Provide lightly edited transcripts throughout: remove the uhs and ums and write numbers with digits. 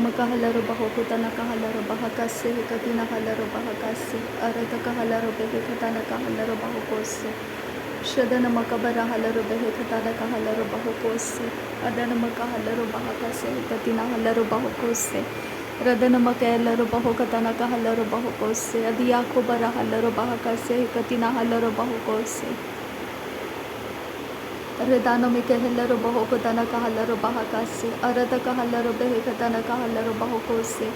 Adanamakah Larabahokutanaka Larabahakase, Katina Halarabahakase, Arataka Halarabehe Katanaka Halarabahokose, Shadanamakabara Halarabehe Katanaka Halarabahokose, Adanamaka Halarabahakase, Katina Halarabahokose, Radanamaka Larabahokatanaka Halarabahokose, Adiakobara Halarabahakase, Katina Halarabahokose. Redano mi kehelero baho kotana kahalero bahakase, arada kahalero behe katana kahalero baho kose.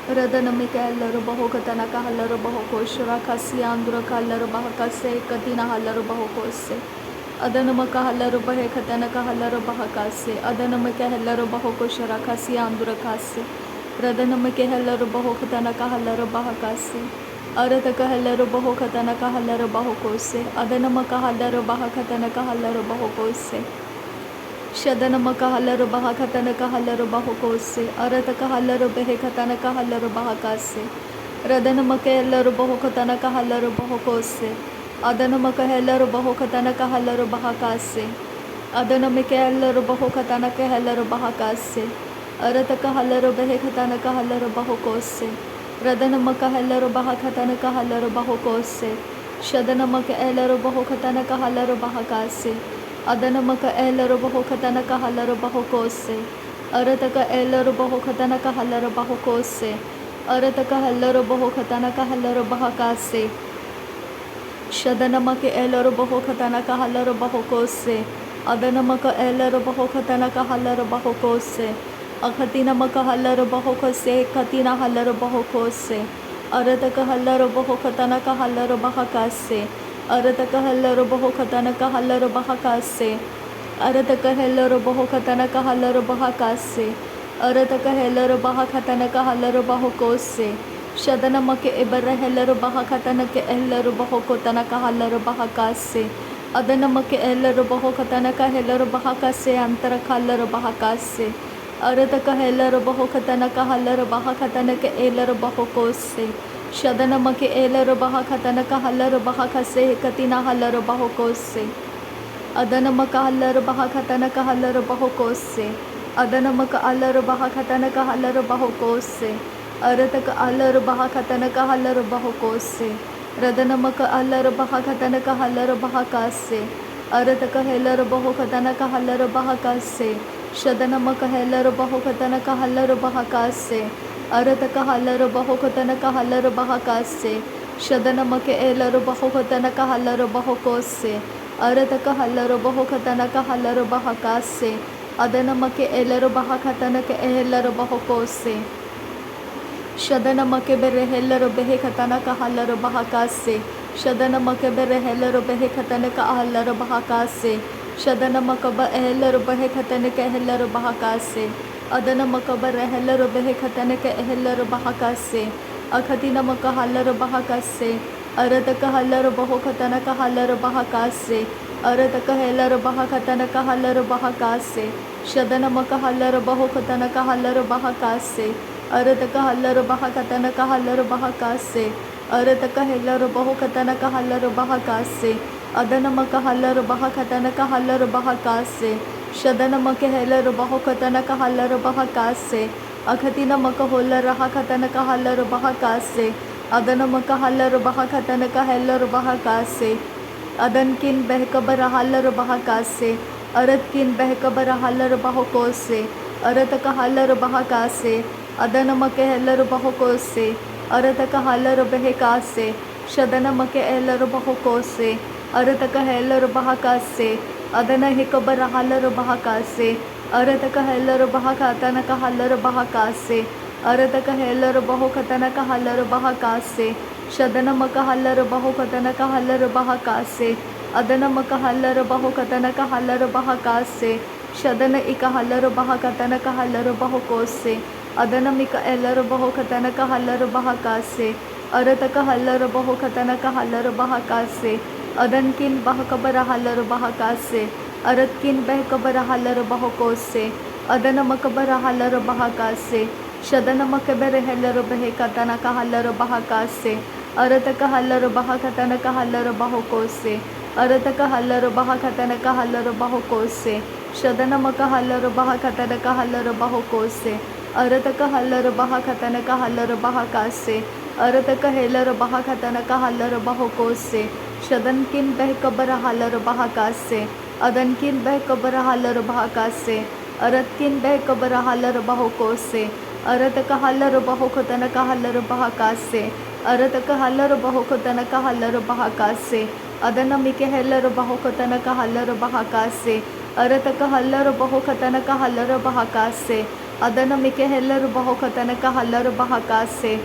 Redano mi kehelero baho kotana kahalero baho koshura kasi andura kahalero bahakase, katina halero baho kose. Adana makahalero behe katana kahalero bahakase, adana mi kehelero baho koshura kasi andura kase. Redano mi kehelero baho kotana kahalero bahakase. Arata kahalero baho katana kahalero baho kose, adana makahalero baha katana kahalero baho kose. Shadana makahalero baha katana kahalero baho kose, arata kahalero behe katana kahalero baha kase. Radana makahalero baho katana kahalero baho kose, adana makahalero baho katana kahalero baha kase. Adana makahalero baho katana kahalero baha kase. Arata kahalero behe katana kahalero baho kose. Radana makahalero bahakatana kahalero bahokose. Shadana makahalero bahokatana kahalero bahakase. Adana makahalero bahokatana kahalero bahokose. Arataka elero bahokatana kahalero bahokose. Arataka halero bahokatana kahalero bahakase. Shadana makahalero bahokatana kahalero bahokose. Adana makahalero bahokatana kahalero bahokose. Akatina makahalero bahokose, katina halero bahokose. Arataka halero bahokatana kahalero bahakase. Arataka halero bahokatana kahalero bahakase. Arataka halero bahokatana kahalero bahakase. Arataka halero bahakatana kahalero bahokose. Shadana make ebara halero bahakatana ke halero bahokotana kahalero bahakase. Adana make halero bahokatana kahalero bahakase antara kahalero bahakase. Arataka helero bahokatana kahalero bahakatana ke elero bahokose. Shadana make elero bahakatana kahalero bahakase katina halero bahokose. Adana makahalero bahakatana kahalero bahokose. Adana makahalero bahakatana kahalero bahokose. Arataka alero bahakatana kahalero bahokose. Radana makahalero bahakatana kahalero bahakase. Arataka helero bahokatana kahalero bahakase. Shadana makahalero bahokatana kahalero bahakase. Arataka halero bahokatana kahalero bahakase. Shadana makahalero bahokatana kahalero bahokose. Arataka halero bahokatana kahalero bahakase. Adana makahalero bahakatana kahalero bahokose. Shadana makebere helero behe katana kahalero bahakase. Shadana makebere helero behe katana kahalero bahakase. Shadana makaba helero behe katana kahalero bahakase. Adana makaba helero behe katana kahalero bahakase. Akatina makahalero bahakase. Arataka halero bahokatana kahalero bahakase. Arataka helero bahakatana kahalero bahakase. Shadana makahalero bahokatana kahalero bahakase. Arataka halero bahakatana kahalero bahakase. Arataka helero bahokatana kahalero bahakase. Adana makahalero bahakatana kahalero bahakase. Shadana makahalero bahokatana kahalero bahakase. Akatina makaholera hakatana kahalero bahakase. Adana makahalero bahakatana kahalero bahakase. Adankin behkabara halero bahakase. Aratkin behkabara halero bahokose. Arataka halero bahakase. Adana makahalero bahokose. Arataka halero behekase. Shadana makahalero bahokose. Arataka helero bahakase. Adana hikabara halero bahakase. Arataka helero bahakatana kahalero bahakase. Arataka helero bahokatana kahalero bahakase. Shadana makahalero bahokatana kahalero bahakase. Adana makahalero bahokatana kahalero bahakase. Shadana ikahalero bahakatana kahalero bahokose. Adana mika elero bahokatana kahalero bahakase. Arataka halero bahokatana kahalero bahakase. Adankin bahakabara halero bahakase. Aratkin behkabara halero bahokose. Adana makabara halero bahakase. Shadana makabere helero behekatana kahalero bahakase. Arataka halero bahakatana kahalero bahokose. Arataka halero bahakatana kahalero bahokose. Shadana makahalero bahakatana kahalero bahokose. अरतक हल्लर बहा खतन का हल्लर बहा कासे अरतक हेलर बहा खतन का हल्लर बहो कोसे शदन किन बह कबर हल्लर बहा कासे अदन किन बह कबर हल्लर बहा कासे अरत किन बह कबर हल्लर बहो कोसे अरतक हल्लर बहो खतन का हल्लर बहा कासे अरतक हल्लर बहो खतन का हल्लर बहा कासे अदन मिके हेलर बहो खतन का हल्लर बहा कासे अरतक हल्लर बहो खतन का हल्लर बहा कासे अदन मिके हेलर बहो खतन का हल्लर बहा कासे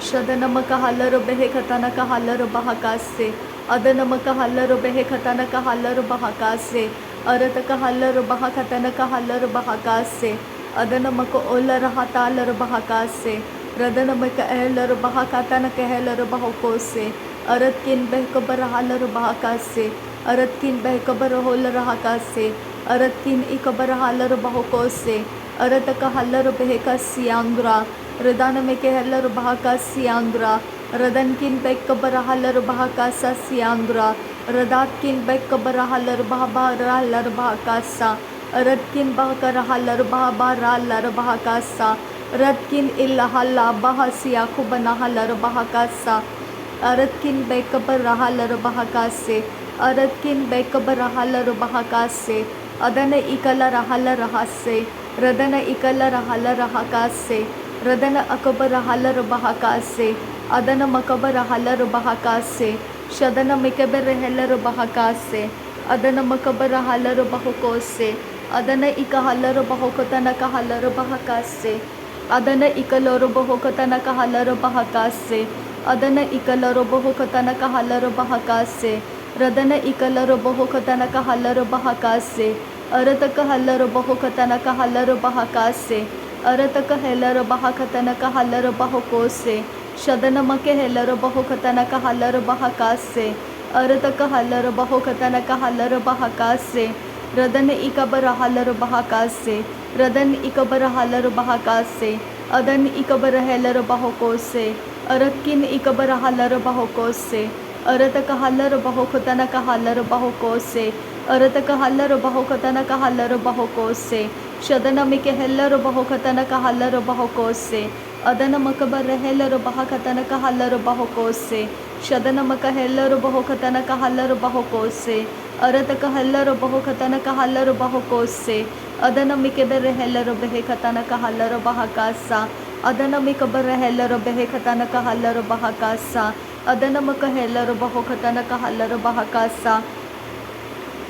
शदनम का हल्लर बेहे खतन का हल्लर बहा कासे अदनम का हल्लर बेहे खतन का हल्लर बहा कासे अरतक हल्लर बहा खतन का हल्लर बहा कासे अदनम को ओलर हतालर बहा कासे रदनम का एलर बहा खतन के हेलर बहो कोसे अरत किन बह कबर हल्लर बहा कासे अरत किन बह कबर होलर हकासे अरत किन इकबर हल्लर बहो कोसे अरत का हल्लर बह का सियांग्रा रदान में के हल्लर बहा का सियांग्रा रदन किन बह कबर हल्लर बहा का सा सियांग्रा रदात किन बह कबर हल्लर बहा बा हल्लर बहा का सा अरत किन बह कर हल्लर बहा बा हल्लर बहा का सा रद किन इल्ला हल्ला बहा सिया खुबना हल्लर बहा का सा अरत किन बह कबर हल्लर बहा का से अरत किन बह कबर हल्लर बहा का से अदन इकला रहल रहसे रदन इकला रहल रहकासे रदन अकबर हलर बहकासे अदन मकबर हलर बहकासे शदन मिकबर हलर बहकासे अदन मकबर हलर बहकोसे अदन इक हलर बहकतन का हलर बहकासे अदन इकलर बहकतन का हलर बहकासे अदन इकलर बहकतन का हलर बहकासे रदन इकलर बहकतन का हलर बहकासे अरतक हल्लर बहकतन का हल्लर बहकासे अरतक हेलर बहकतन का हल्लर बहकोसे शदन मके हेलर बहकतन का हल्लर बहकासे अरतक हल्लर बहकतन का हल्लर बहकासे रदन इकबर हल्लर बहकासे रदन इकबर हल्लर बहकासे अदन इकबर हेलर बहकोसे अरतकिन इकबर हल्लर बहकोसे अरतक हल्लर बहकतन का हल्लर बहकोसे अरतक हल्लर बहकतन का हल्लर बहकोसे शदन मिके हेलर बहकतन का हल्लर बहकोसे अदन मकबर हेलर बहकतन का हल्लर बहकोसे शदन मक हेलर बहकतन का हल्लर बहकोसे अरतक हल्लर बहकतन का हल्लर बहकोसे अदन मिकबर हेलर बहकतन का हल्लर बहकासा अदन मिकबर हेलर बहकतन का हल्लर बहकासा अदन मक हेलर बहकतन का हल्लर बहकासा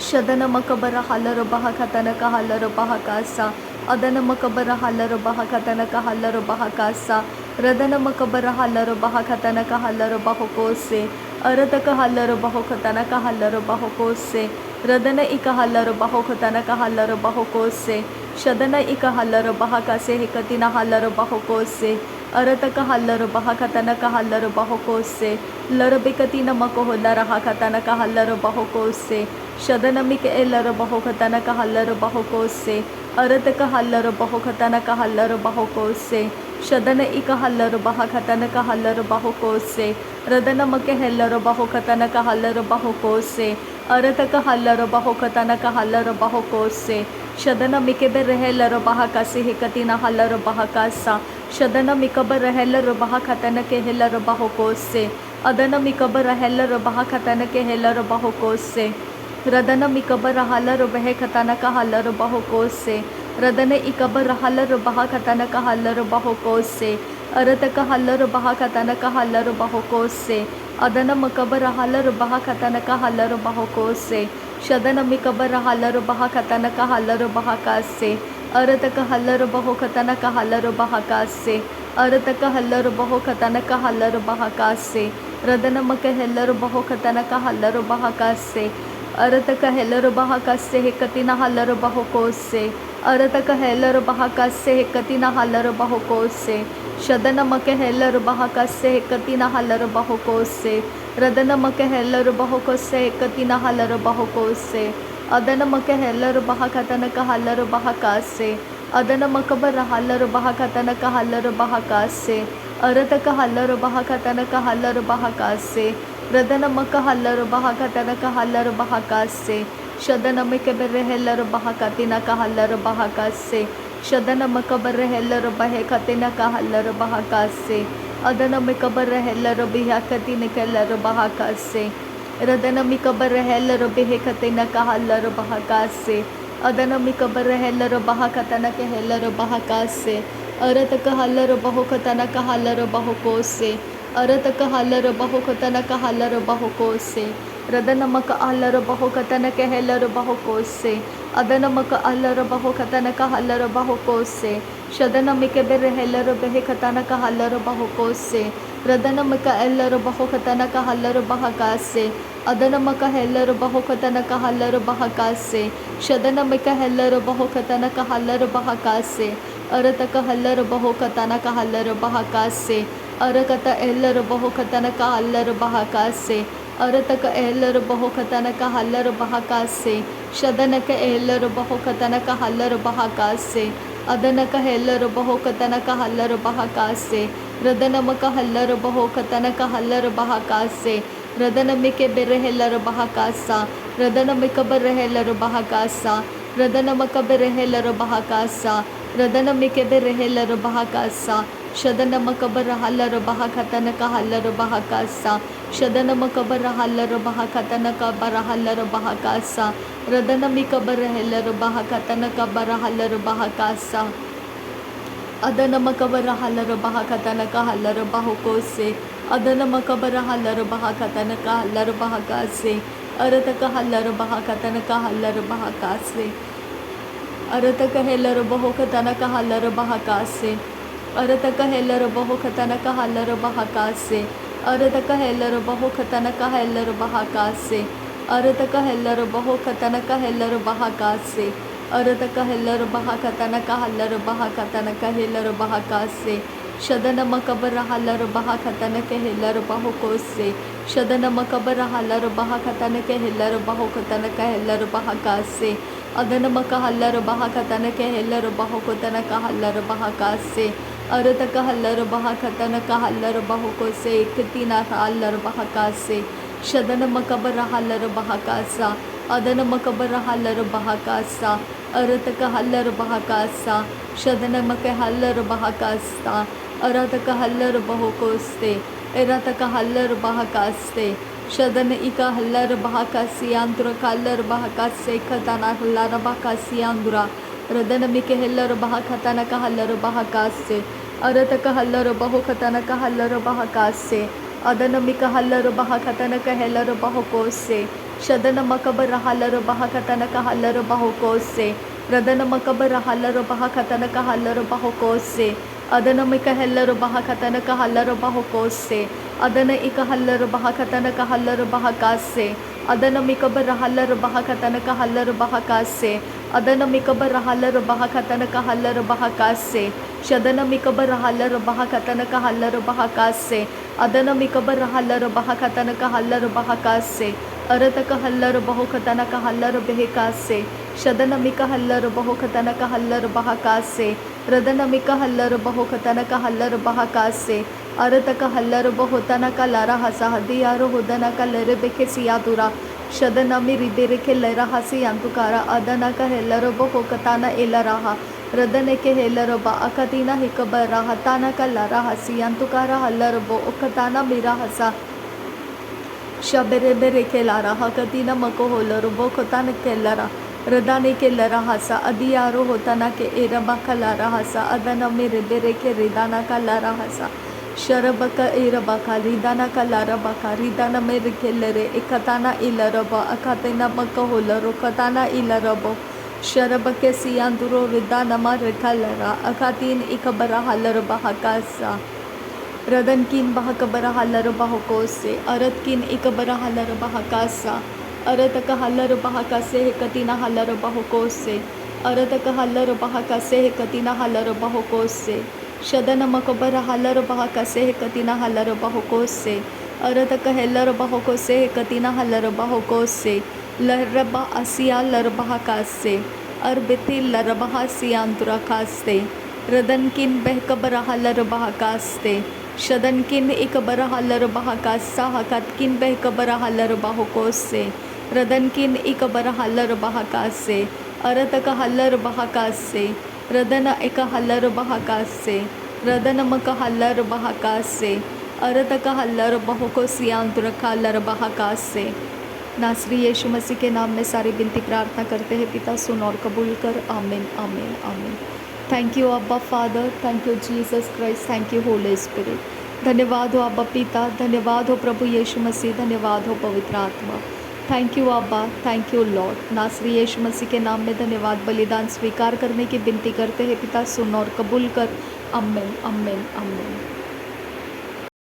शदन मकबर हल्लर बहकतन का हल्लर बहकासा अदन मकबर हल्लर बहकतन का हल्लर बहकासा रदन मकबर हल्लर बहकतन का हल्लर बहकोसे अरतक हल्लर बहकतन का हल्लर बहकोसे रदन इक हल्लर बहकतन का हल्लर बहकोसे शदन इक हल्लर बहकासे हिकतिन हल्लर बहकोसे अरतक हल्लर बहकतन का हल्लर बहकोसे लरबिकतिन मकोहलर हकतन का हल्लर बहकोसे शदन मिक एलर बहकतन का हल्लर बहकोसे अरतक हल्लर बहकतन का हल्लर बहकोसे शदन इक हल्लर बहकतन का हल्लर बहकोसे रदन मक हेलर बहकतन का हल्लर बहकोसे अरतक हल्लर बहकतन का हल्लर बहकोसे शदन मिकबर हेलर बहकासे हिकतिन हल्लर बहकासा शदन मिकबर हेलर बहकतन के हेलर बहकोसे अदन मिकबर हेलर बहकतन के हेलर बहकोसे रदन मिकबर हल्लर बहकतन का हल्लर बहकोसे रदन इकबर हल्लर बहकतन का हल्लर बहकोसे अरतक हल्लर बहकतन का हल्लर बहकोसे अदन मकबर हल्लर बहकतन का हल्लर बहकोसे शदन मिकबर हल्लर बहकतन का हल्लर बहकासे अरतक हल्लर बहकतन का हल्लर बहकासे अरतक हल्लर बहकतन का हल्लर बहकासे रदन मक हेलर बहकतन का हल्लर बहकासे अरतक हेलर बहकासे हिकतिन हल्लर बहकोसे अरतक हेलर बहकासे हिकतिन हल्लर बहकोसे शदन मक हेलर बहकासे हिकतिन हल्लर बहकोसे रदन मक हेलर बहकोसे हिकतिन हल्लर बहकोसे अदन मक हेलर बहकतन का हल्लर बहकासे अदन मकबर हल्लर बहकतन का हल्लर बहकासे अरतक हल्लर बहकतन का हल्लर बहकासे रदन मक हल्लर बहकतन का हल्लर बहकासे शदन मिकबर हेलर बहकतिन का हल्लर बहकासे शदन मकबर हेलर बहे कतिन कहलर बहकासे अदन मिकबर हेलर बिहा कतिन केलर बहकासे रदन मिकबर हेलर बिहे कतिन कहलर बहकासे अदन मिकबर हेलर बहकतन के हेलर बहकासे अरत कहलर बहुकतन कहलर बहुकोसे अरत कहलर बहुकतन कहलर बहुकोसे रदन मक अलर बहुकतन के हेलर बहुकोसे अदन मक अलर बहुकतन कहलर बहुकोसे शदन मिक बेर हेलर बेहकतन कहलर बहुकोसे रदन मिक एलर बहुकतन कहलर बहकासे अदन मक हेलर बहुकतन कहलर बहकासे शदन मिक हेलर बहुकतन कहलर बहकासे अरत कहलर बहुकतन कहलर बहकासे अरकत एलर बहुकतन कहलर बहकासे अरतक एलर बहुकतन कहलर बहकासे शदनक एलर बहुकतन कहलर बहकासे अदनक हेलर बहुकतन कहलर बहकासे रदनम कहलर बहुकतन कहलर बहकासे रदन मिके बेरहेलर बहकासा रदन मिक बेरहेलर बहकासा रदन मक बेरहेलर बहकासा रदन मिके बेरहेलर बहकासा शदन मकबर हलर बहकतन कहलर बहकासा शदन मकबर हलर बहकतन कबर हलर बहकासा रदन मिकबर हेलर बहकतन कबर हलर बहकासा अदन मकबर हलर बहकतन कहलर बहुकोसे अदन मकबर हलर बहकतन कहलर बहकासे अरत कहलर बहकतन कहलर बहकासे अरत कहेलर बहुकतन कहलर बहकासे अरत कहेलर बहुकतन कहलर बहकासे अरत कहेलर बहुकतन कहलर बहकासे अरत कहेलर बहुकतन कहलर बहकासे अरत कहेलर बहकतन कहलर बहकतन कहेलर बहकासे शदन मकबर हलर बहकतन कहेलर बहुकोसे शदन मकबर हलर बहकतन कहेलर बहुकतन कहलर बहकासे अदन मकहलर बहकतन कहेलर बहुकतन कहलर बहकासे अरत कहलर बहकतन कहलर बहुकोसे इकतीना हलर बहकासे शदन मकबर हलर बहकासा अदन मकबर हलर बहकासा अरत कहलर बहकासा शदन मकहलर बहकासा अरत कहलर बहुकोस्ते एरत कहलर बहकास्ते शदन इका हल्लर बहकासियांद्र कलर बहकासे खतना हल्लर बहकासियांद्रा रदन मिके हल्लर बहकतन कहलर बहकासे अरत कहलर बहुकतन कहलर बहकासे अदन मिक हल्लर बहकतन कहलर बहुकोसे शदन मकबर हलर बहकतन कहलर बहुकोसे रदन मकबर हलर बहकतन कहलर बहुकोसे अदन मिक हल्लर बहकतन कहलर बहुकोसे अदन इक हल्लर बहकतन कहलर बहकासे अदन मिकबर हलर बहकतन कहलर बहकासे अदन मिकबर हलर बहकतन कहलर बहकासे शदन मिकबर हलर बहकतन कहलर बहकासे अदन मिकबर हलर बहकतन कहलर बहकासे अरत कहलर बहुकतन कहलर बेहकासे शदन मिक हल्लर बहुकतन कहलर बहकासे रदन मिक हल्लर बहुकतन कहलर बहकासे अरत कहलर बहुतन कलर हसा हदियार हुदन कलर बेके सियादुरा शदन मिरिदेर के लरा हसी अंतुकारा अदन कहलर बहुकतन एलराहा रदन के हेलर बा अकतीना हिकबर हताना कलरा हसी अंतुकारा हल्लर बहुकतन मिरा हसा शबेरे बेरे केलारा हकतीना मको होलर बहुकतन केलरा रदाने के लरा हसा अदियारो होताना के एरबा कलारा हसा अदन मेरे बेरे के रिदाना का लारा हसा शरब का एरबा का रिदाना का लारा बका रिदाना मेरे के लरे एकताना इलरबा अकतेना मक होलरो कताना इलरबो शरब के सियांदुरो रिदाना मर कलरा अकतीन इकबरा हलर बहकासा रदन किन बहकबरा हलर बहकोसे अरत किन इकबरा हलर बहकासा अरत का हलर बहकासे कतीना हलर बहुकोसे अरत का हलर बहकासे कतीना हलर बहुकोसे शदन मकबर हलर बहकासे कतीना हलर बहुकोसे अरत का हलर बहुकोसे कतीना हलर बहुकोसे लरबा असिया लर बहकासे अरबती लरबहा सियांतुरा कास्ते रदन किन बहकबर हलर बहकास्ते शदन किन इकबर हलर बहकासा हकत किन बहकबर हलर बहुकोसे रदन किन इकबर हलर बहकासे अरत का हलर बहकासे रदन एक हल्लर बहाकास से, रदन मक हल्लर बहाकास से, अरद का हल्लर बहो को सियांत्र का हल्लर बहाकास से। नासरी यीशु मसीह के नाम में सारी विनती प्रार्थना करते हैं पिता, सुन और कबूल कर। आमीन आमीन आमीन। थैंक यू अब्बा father, thank you Jesus Christ, thank you Holi spirit. धन्यवाद हो अब्बा पिता, धन्यवाद हो प्रभु यीशु मसीह, धन्यवाद हो पवित्र आत्मा। थैंक यू अब्बा, थैंक यू लॉर्ड। नासरी यीशु मसीह के नाम में धन्यवाद। बलिदान स्वीकार करने की विनती करते हैं पिता, सुन और कबूल कर। आमीन आमीन आमीन।